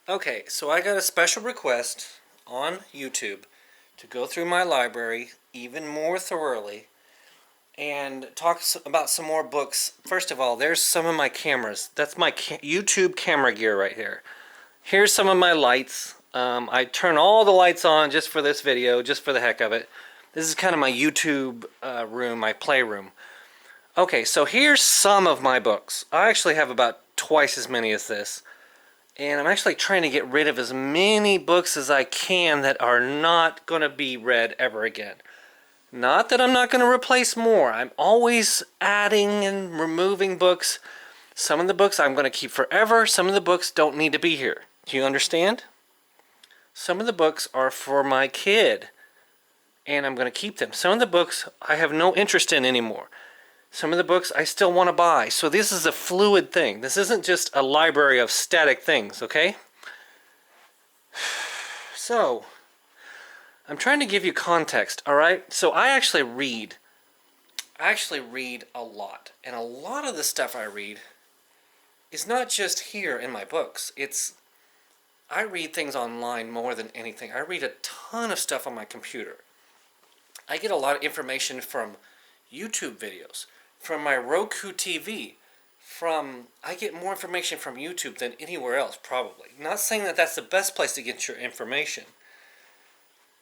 Okay, so I got a special request on YouTube to go through my library even more thoroughly and talk about some more books. First of all, there's some of my cameras. That's my YouTube camera gear right here. Here's some of my lights. I turn all the lights on just for this video, just for the heck of it. This is kind of my YouTube room, my playroom. Okay, so here's some of my books. I actually have about twice as many as this. And I'm actually trying to get rid of as many books as I can that are not going to be read ever again. Not that I'm not going to replace more. I'm always adding and removing books. Some of the books I'm going to keep forever. Some of the books don't need to be here. Do you understand? Some of the books are for my kid, and I'm going to keep them. Some of the books I have no interest in anymore. Some of the books I still want to buy. So this is a fluid thing. This isn't just a library of static things, okay? So, I'm trying to give you context, alright? So I actually read a lot. And a lot of the stuff I read is not just here in my books. I read things online more than anything. I read a ton of stuff on my computer. I get a lot of information from YouTube videos, from my Roku TV, I get more information from YouTube than anywhere else, probably. Not saying that that's the best place to get your information.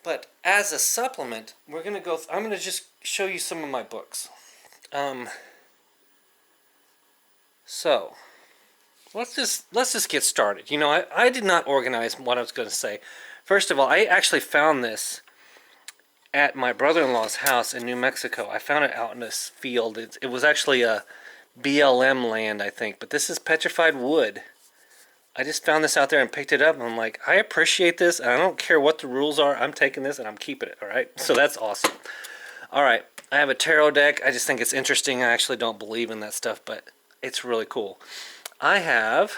But as a supplement, I'm going to just show you some of my books. So, let's just get started. You know, I did not organize what I was going to say. First of all, I actually found this at my brother-in-law's house in New Mexico. I found it out in this field. It was actually a BLM land, I think, but this is petrified wood. I just found this out there and picked it up, and I'm like, I appreciate this, and I don't care what the rules are. I'm taking this, and I'm keeping it, all right? So that's awesome. All right, I have a tarot deck. I just think it's interesting. I actually don't believe in that stuff, but it's really cool. I have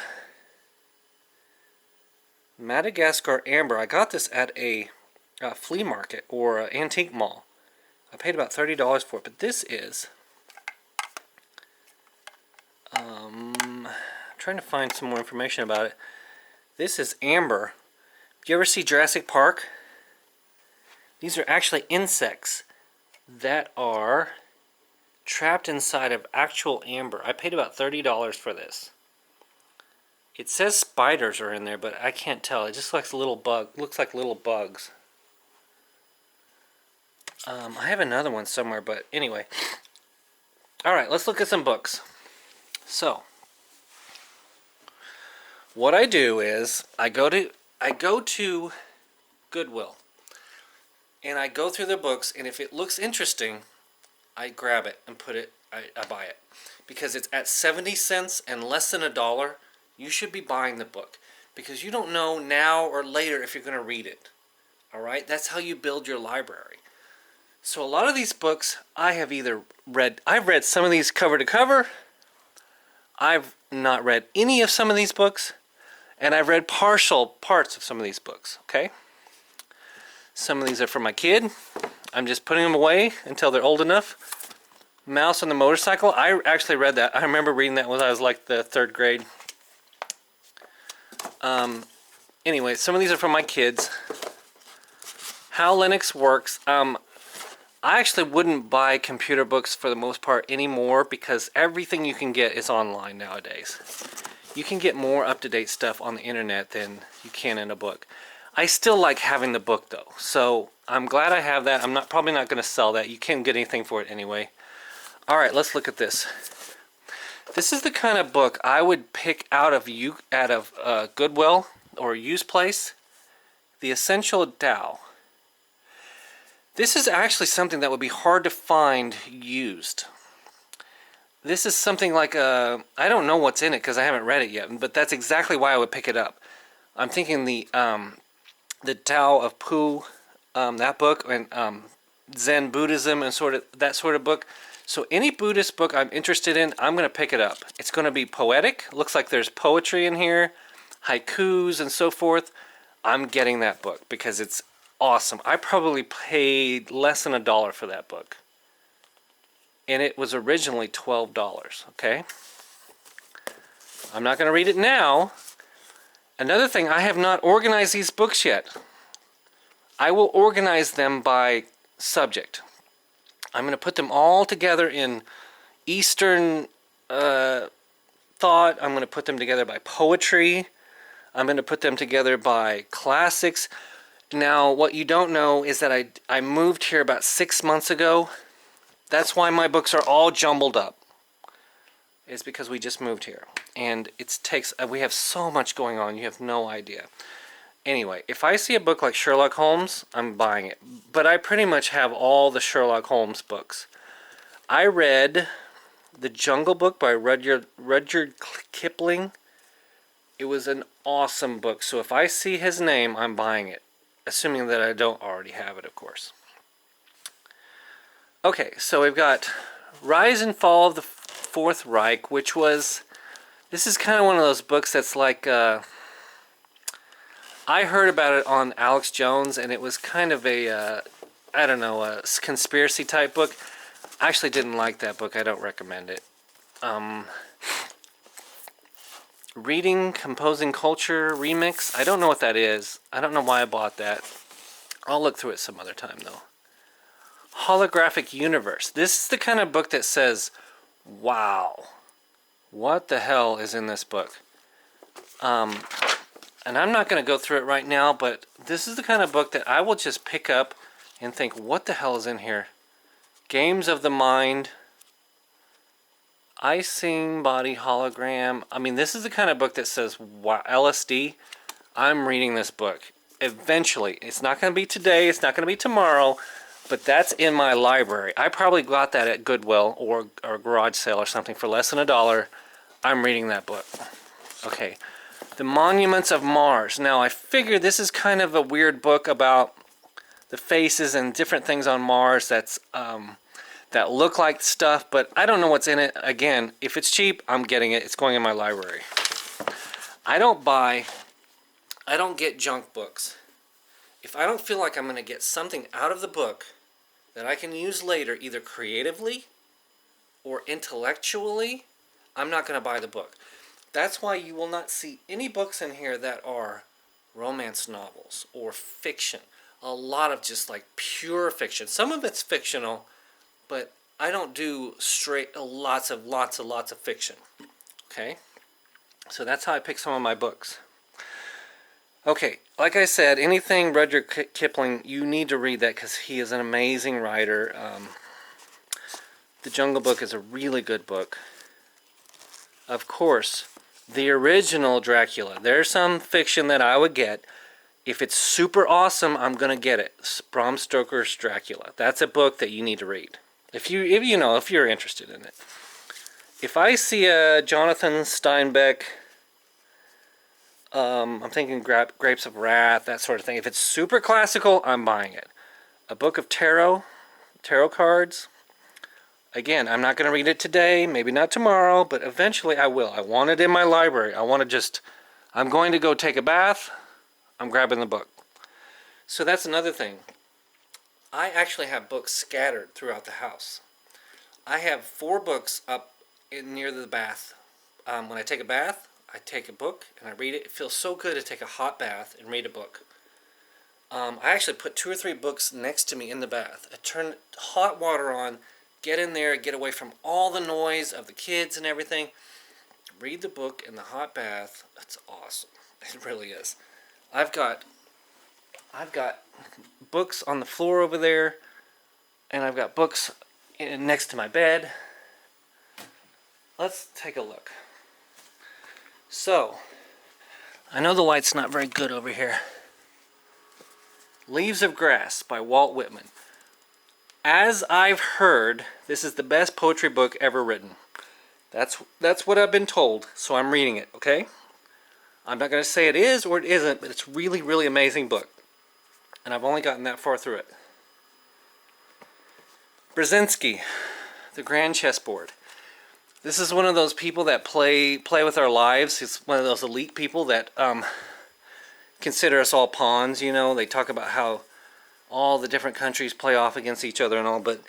Madagascar Amber. I got this at a flea market or an antique mall. I paid about $30 for it, but this is trying to find some more information about it. This is amber. Do you ever see Jurassic Park? These are actually insects that are trapped inside of actual amber. I paid about $30 for this. It says spiders are in there, but I can't tell. It just looks like little bugs. I have another one somewhere, but anyway. Alright, let's look at some books. So, what I do is, I go to Goodwill, and I go through the books, and if it looks interesting, I grab it and I buy it. Because it's at 70 cents and less than $1, you should be buying the book. Because you don't know now or later if you're going to read it. Alright, that's how you build your library. So a lot of these books I've read some of these cover to cover. I've not read any of some of these books. And I've read partial parts of some of these books, okay? Some of these are for my kid. I'm just putting them away until they're old enough. Mouse on the Motorcycle. I actually read that. I remember reading that when I was like the 3rd grade. Anyway, some of these are for my kids. How Linux Works. I actually wouldn't buy computer books for the most part anymore because everything you can get is online nowadays. You can get more up-to-date stuff on the internet than you can in a book. I still like having the book though, so I'm glad I have that. I'm probably not going to sell that. You can't get anything for it anyway. Alright, let's look at this. This is the kind of book I would pick out of Goodwill or used place. The Essential Tao. This is actually something that would be hard to find used. This is something like I don't know what's in it because I haven't read it yet, but that's exactly why I would pick it up. I'm thinking the Tao of Pooh, that book, and Zen Buddhism and that sort of book. So any Buddhist book I'm interested in, I'm going to pick it up. It's going to be poetic. Looks like there's poetry in here, haikus and so forth. I'm getting that book because it's awesome. I probably paid less than $1 for that book. And it was originally $12, okay? I'm not going to read it now. Another thing, I have not organized these books yet. I will organize them by subject. I'm going to put them all together in Eastern thought. I'm going to put them together by poetry. I'm going to put them together by classics. Now, what you don't know is that I moved here about 6 months ago. That's why my books are all jumbled up. It's because we just moved here. And we have so much going on, you have no idea. Anyway, if I see a book like Sherlock Holmes, I'm buying it. But I pretty much have all the Sherlock Holmes books. I read The Jungle Book by Rudyard Kipling. It was an awesome book. So if I see his name, I'm buying it. Assuming that I don't already have it, of course. Okay, so we've got Rise and Fall of the Fourth Reich, which was... This is kind of one of those books that's like... I heard about it on Alex Jones, and it was kind of a, I don't know, a conspiracy type book. I actually didn't like that book. I don't recommend it. Reading, Composing Culture Remix. I don't know what that is. I don't know why I bought that. I'll look through it some other time, though. Holographic Universe. This is the kind of book that says, wow, what the hell is in this book? And I'm not going to go through it right now, but this is the kind of book that I will just pick up and think, what the hell is in here? Games of the Mind, Icing Body Hologram. I mean, this is the kind of book that says, wow, LSD. I'm reading this book. Eventually. It's not going to be today. It's not going to be tomorrow. But that's in my library. I probably got that at Goodwill or a garage sale or something for less than $1. I'm reading that book. Okay. The Monuments of Mars. Now, I figure this is kind of a weird book about the faces and different things on Mars that's that look like stuff, but I don't know what's in it. Again, if it's cheap, I'm getting it. It's going in my library. I don't get junk books. If I don't feel like I'm going to get something out of the book that I can use later, either creatively or intellectually, I'm not going to buy the book. That's why you will not see any books in here that are romance novels or fiction. A lot of just like pure fiction. Some of it's fictional, but I don't do straight lots of fiction. Okay? So that's how I pick some of my books. Okay, like I said, anything Rudyard Kipling, you need to read that because he is an amazing writer. The Jungle Book is a really good book. Of course, the original Dracula. There's some fiction that I would get. If it's super awesome, I'm going to get it. Bram Stoker's Dracula. That's a book that you need to read. If you're interested in it. If I see a Jonathan Steinbeck, I'm thinking Grapes of Wrath, that sort of thing. If it's super classical, I'm buying it. A book of tarot cards. Again, I'm not going to read it today, maybe not tomorrow, but eventually I will. I want it in my library. I'm going to go take a bath, I'm grabbing the book. So that's another thing. I actually have books scattered throughout the house. I have 4 books up near the bath. When I take a bath, I take a book and I read it. It feels so good to take a hot bath and read a book. I actually put 2 or 3 books next to me in the bath. I turn hot water on, get in there, get away from all the noise of the kids and everything. Read the book in the hot bath. It's awesome. It really is. I've got books on the floor over there, and I've got books next to my bed. Let's take a look. So, I know the light's not very good over here. Leaves of Grass by Walt Whitman. As I've heard, this is the best poetry book ever written. That's what I've been told, so I'm reading it, okay? I'm not going to say it is or it isn't, but it's really, really amazing book. And I've only gotten that far through it. Brezinski, The Grand Chessboard. This is one of those people that play with our lives. It's one of those elite people that consider us all pawns, you know. They talk about how all the different countries play off against each other and all, but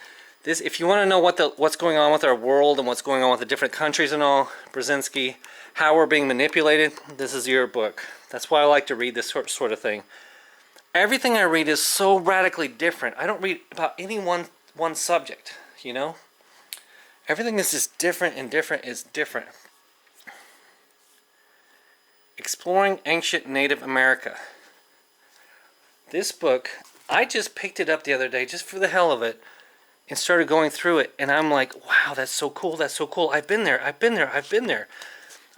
This, if you want to know what's going on with our world and what's going on with the different countries and all, Brezinski, how we're being manipulated, this is your book. That's why I like to read this sort of thing. Everything I read is so radically different. I don't read about any one subject, you know? Everything is just different, and different is different. Exploring Ancient Native America. This book, I just picked it up the other day just for the hell of it and started going through it, and I'm like, wow, that's so cool, that's so cool. I've been there, I've been there, I've been there.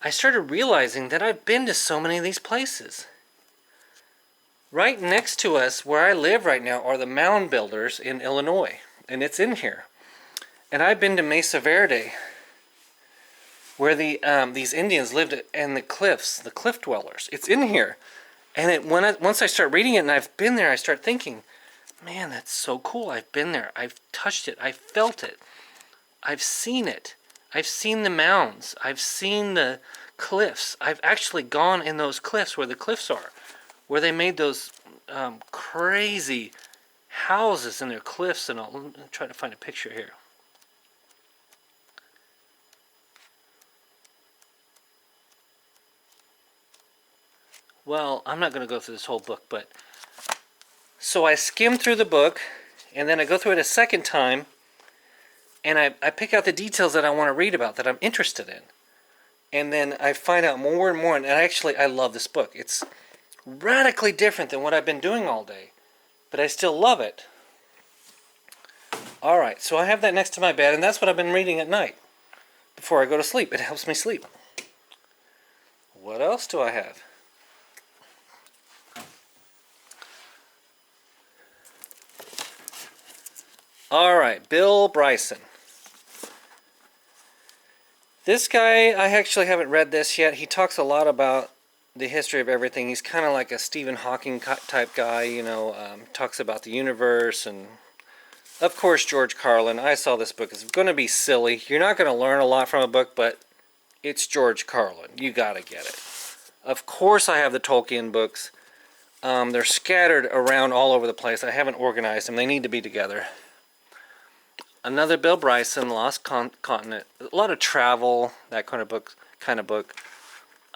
I started realizing that I've been to so many of these places. Right next to us, where I live right now, are the mound builders in Illinois, and it's in here. And I've been to Mesa Verde, where these Indians lived in the cliffs, the cliff dwellers. It's in here. And once I start reading it and I've been there, I start thinking, man, that's so cool. I've been there. I've touched it. I've felt it. I've seen it. I've seen the mounds. I've seen the cliffs. I've actually gone in those cliffs where the cliffs are, where they made those crazy houses in their cliffs and all. Let me try to find a picture here. Well, I'm not going to go through this whole book, but so I skim through the book, and then I go through it a second time, and I pick out the details that I want to read about, that I'm interested in. And then I find out more and more, and I love this book. It's radically different than what I've been doing all day, but I still love it. Alright, so I have that next to my bed, and that's what I've been reading at night before I go to sleep. It helps me sleep. What else do I have? Alright, Bill Bryson. This guy, I actually haven't read this yet. He talks a lot about the history of everything. He's kind of like a Stephen Hawking type guy, you know, talks about the universe, and of course George Carlin. I saw this book. It's going to be silly. You're not going to learn a lot from a book, but it's George Carlin. You got to get it. Of course I have the Tolkien books. They're scattered around all over the place. I haven't organized them. They need to be together. Another Bill Bryson, Lost Continent. A lot of travel, that kind of book.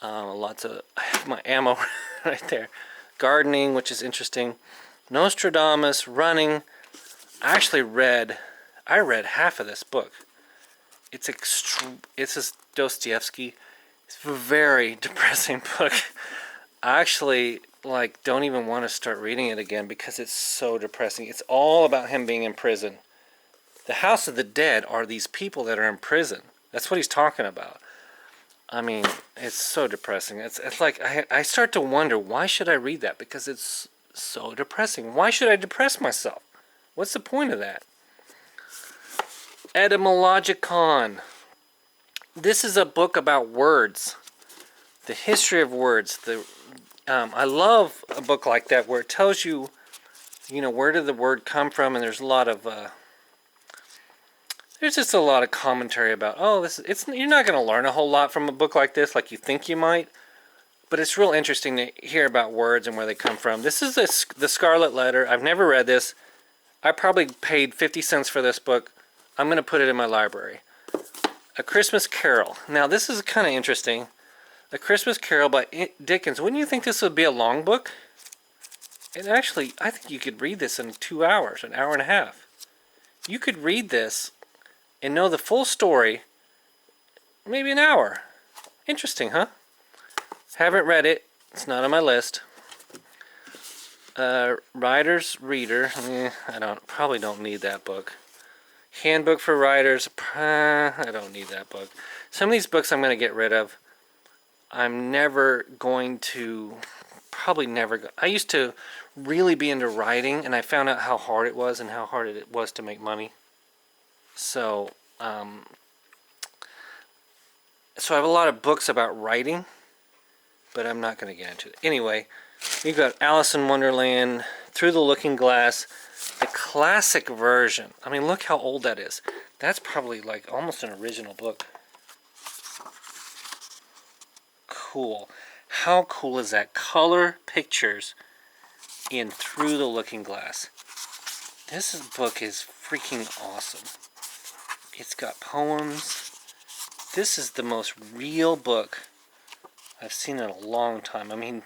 Lots of, I have my ammo right there. Gardening, which is interesting. Nostradamus, running. I read half of this book. It's a Dostoevsky. It's a very depressing book. I actually don't even want to start reading it again because it's so depressing. It's all about him being in prison. The House of the Dead are these people that are in prison. That's what he's talking about. I mean, it's so depressing. It's like I start to wonder, why should I read that? Because it's so depressing. Why should I depress myself? What's the point of that? Etymologicon. This is a book about words. The history of words. I love a book like that where it tells you, where did the word come from, and there's a lot of there's just a lot of commentary about, you're not going to learn a whole lot from a book like this like you think you might, but it's real interesting to hear about words and where they come from. This is the Scarlet Letter. I've never read this. I probably paid 50 cents for this book. I'm going to put it in my library. A Christmas Carol. Now this is kind of interesting. A Christmas Carol by Dickens. Wouldn't you think this would be a long book? And actually, I think you could read this in 2 hours, an hour and a half. You could read this and know the full story, maybe an hour. Interesting, huh? Haven't read it. It's not on my list. Writer's Reader. I probably don't need that book. Handbook for Writers. I don't need that book. Some of these books I'm going to get rid of. I'm never going to, probably never go. I used to really be into writing, and I found out how hard it was and how hard it was to make money. So I have a lot of books about writing, but I'm not going to get into it. Anyway, you've got Alice in Wonderland, Through the Looking Glass, the classic version. I mean, look how old that is. That's probably almost an original book. Cool. How cool is that? Color pictures in Through the Looking Glass. This book is freaking awesome. It's got poems. This is the most real book I've seen in a long time. I mean,